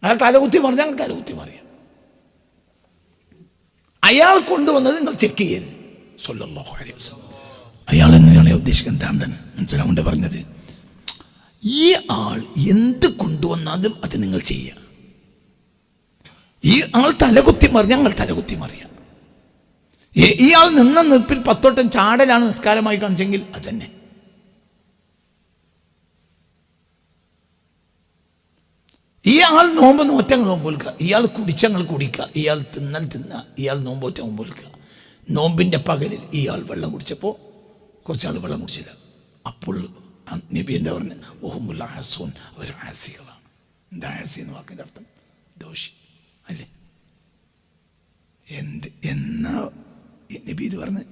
[SPEAKER 1] അയാൾ തലകുത്തി മറിഞ്ഞാൽ ഞങ്ങൾ തലകുത്തി മറിയാം. അയാൾ കൊണ്ടുവന്നത് നിങ്ങൾ ചെക്ക് ചെയ്യരുത്. സ്വല്ലല്ലാഹു അലൈഹി വസല്ലം. അയാൾ എന്നാണ് ഉദ്ദേശിക്കുന്നത്? എന്താണ് മനസ്സിലാവുണ്ട് പറഞ്ഞത്? ഈ ആൾ എന്ത് കൊണ്ടുവന്നാലും അത് നിങ്ങൾ ചെയ്യുക. ഈ ആൾ തലകുത്തി മറിഞ്ഞാൽ ഞങ്ങൾ തലകുത്തി മറിയാം. ഇയാൾ നിന്ന നിൽപ്പിൽ 10 വട്ടം ചാടലാണ് നിസ്കാരമായി കാണിച്ചെങ്കിൽ അതന്നെ. ഇയാൾ നോമ്പ് നോറ്റങ്ങൾ നോമ്പോൽക്കുക, ഇയാൾ കുടിച്ചങ്ങൾ കുടിക്കുക, ഇയാൾ തിന്നൽ തിന്നുക, ഇയാൾ നോമ്പോറ്റ നോമ്പോൽക്കുക. നോമ്പിൻ്റെ പകലിൽ ഇയാൾ വെള്ളം കുടിച്ചപ്പോൾ കുറച്ചാൾ വെള്ളം കുടിച്ചില്ല. അപ്പോൾ നബി എന്താ പറഞ്ഞത്? ഓഹമുല്ല ആസൂൻ, അവർ ആസികളാണ്. എന്താ ആസി എന്ന വാക്കിൻ്റെ അർത്ഥം? ദോഷി അല്ലേ? എന്നാ നബി ഇത് പറഞ്ഞ്?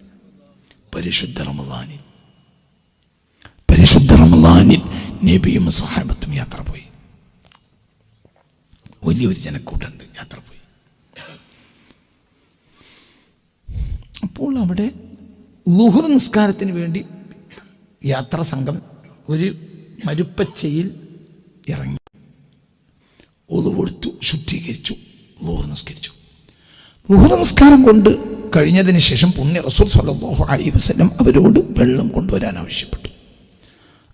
[SPEAKER 1] പരിശുദ്ധ റമളാനിൽ നബിയും സഹാബത്തും യാത്ര പോയി. വലിയൊരു ജനക്കൂട്ടുണ്ട്, യാത്ര പോയി. അപ്പോൾ അവിടെ ളുഹുർ നിസ്കാരത്തിന് വേണ്ടി യാത്രാ സംഘം ഒരു മരുപ്പച്ചയിൽ ഇറങ്ങി, ഒളു കൊടുത്തു, ശുദ്ധീകരിച്ചു, ളുഹുർ നിസ്കരിച്ചു. ളുഹുർ നിസ്കാരം കൊണ്ട് കഴിഞ്ഞതിന് ശേഷം പുണ്യ റസൂൽ സ്വല്ലല്ലാഹു അലൈഹി വസല്ലം അവരോട് വെള്ളം കൊണ്ടുവരാൻ ആവശ്യപ്പെട്ടു.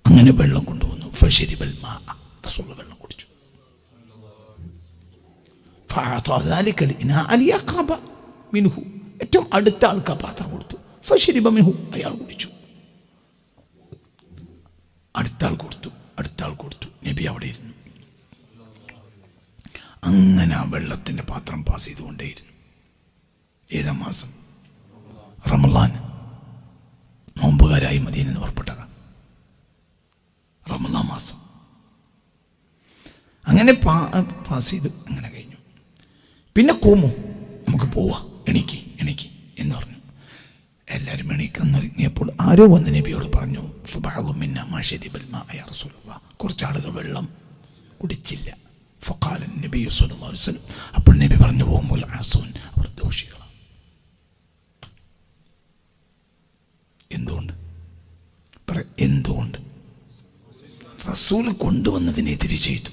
[SPEAKER 1] അങ്ങനെ വെള്ളം കൊണ്ടുവന്നു. ഫശരിബൽ മാ, റസൂൽ വെള്ളം കുടിച്ചു. ഫഅഅത ദാലിക ലിനാഅ ലിയഖറബ മിൻഹു, ഏറ്റവും അടുത്ത ആൾക്ക് ആ പാത്രം കൊടുത്തു. ഫശരിബ മിൻഹു, അയാൾ കുടിച്ചു. അടുത്ത ആൾ കൊടുത്തു. നബി അവിടെ ഇരുന്നു. അങ്ങനെ ആ വെള്ളത്തിൻ്റെ പാത്രം പാസ് ചെയ്തുകൊണ്ടേയിരുന്നു. ഏതാ മാസം? റമളാൻ. നോമ്പുകാരായി മദീനയിൽ നിന്ന് പുറപ്പെട്ടതാ, റമളാൻ മാസം. അങ്ങനെ പാസ് ചെയ്തു. അങ്ങനെ കഴിഞ്ഞു. പിന്നെ കൂമു, നമുക്ക് പോവാ, എണീക്ക് എന്ന് പറഞ്ഞു. എല്ലാവരും എണീക്കുന്നൊരുങ്ങിയപ്പോൾ ആരോ വന്ന് നബിയോട് പറഞ്ഞു, കുറച്ചാളുകൾ വെള്ളം കുടിച്ചില്ല. ഫഖാല നബി സല്ലല്ലാഹു അലൈഹി വസല്ലം, അപ്പോൾ നബി പറഞ്ഞു, ഓമുൽ ആസൂൻ, അവർ ദോഷികളാണ്. എന്തുകൊണ്ട്? റസൂൽ കൊണ്ടുവന്നതിനെതിരെ ചെയ്തു.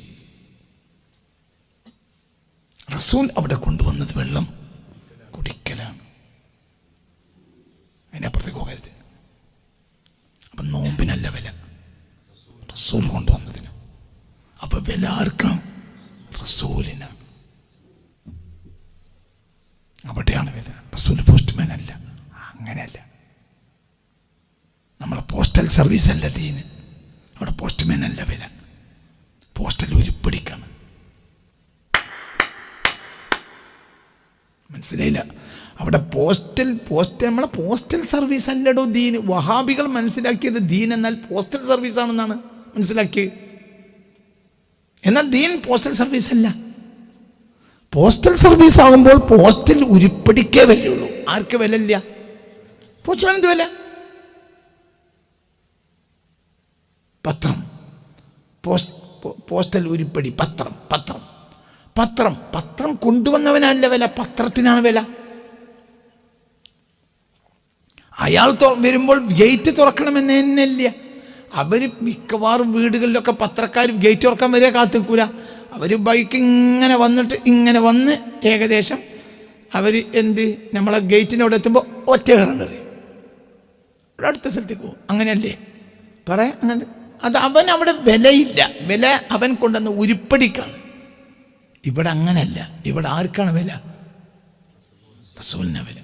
[SPEAKER 1] റസൂൽ അവിടെ കൊണ്ടുവന്നത് വെള്ളം കുടിക്കലാണ്, അതിനപ്പുറത്തേക്ക് പോകരുത്. അപ്പം നോമ്പിനല്ല വില, റസൂൽ കൊണ്ടുവന്നതിന്. അപ്പൊ വില ആർക്കാണ്? റസൂലിനാണ്. അവിടെയാണ് വില. റസൂൽ പോസ്റ്റ്മാൻ അല്ല, അങ്ങനെയല്ല. നമ്മളെ പോസ്റ്റൽ സർവീസ് അല്ല ദീന്. അവിടെ പോസ്റ്റ്മാൻ അല്ല വില, പോസ്റ്റൽ ഉരുപ്പിടിക്കാണ്. മനസ്സിലായില്ല? അവിടെ നമ്മളെ പോസ്റ്റൽ സർവീസ് അല്ലടോ ദീൻ. വഹാബികൾ മനസ്സിലാക്കിയത് ദീൻ എന്നാൽ പോസ്റ്റൽ സർവീസ് ആണെന്നാണ് മനസ്സിലാക്കിയത്. എന്നാൽ ദീൻ പോസ്റ്റൽ സർവീസ് അല്ല. പോസ്റ്റൽ സർവീസ് ആകുമ്പോൾ പോസ്റ്റൽ ഉരുപ്പടിക്കേ വിലയുള്ളൂ. ആർക്ക് വിലയില്ല? പോസ്റ്റ്മാൻ എന്ത് വില? പത്രം, പോസ്റ്റൽ ഉരുപ്പടി, പത്രം കൊണ്ടുവന്നവനല്ല വില, പത്രത്തിനാണ് വില. അയാൾ വരുമ്പോൾ ഗേറ്റ് തുറക്കണമെന്ന് തന്നെയല്ല. അവർ മിക്കവാറും വീടുകളിലൊക്കെ പത്രക്കാർ ഗേറ്റ് തുറക്കാൻ വരെ കാത്തു നിൽക്കൂല. അവർ ബൈക്ക് ഇങ്ങനെ വന്ന് ഏകദേശം അവർ നമ്മളെ ഗേറ്റിനോട് എത്തുമ്പോൾ ഒറ്റ കയറേണ്ടറിയും, ഇവിടെ അടുത്ത സ്ഥലത്തേക്ക് പോകും. അങ്ങനെയല്ലേ പറയാം? അങ്ങനെ അത് അവൻ അവിടെ വിലയില്ല. വില അവൻ കൊണ്ടുവന്ന ഉരുപ്പടിക്കാണ്. ഇവിടെ അങ്ങനല്ല. ഇവിടെ ആർക്കാണ് വില? റസൂലിനാണ് വില.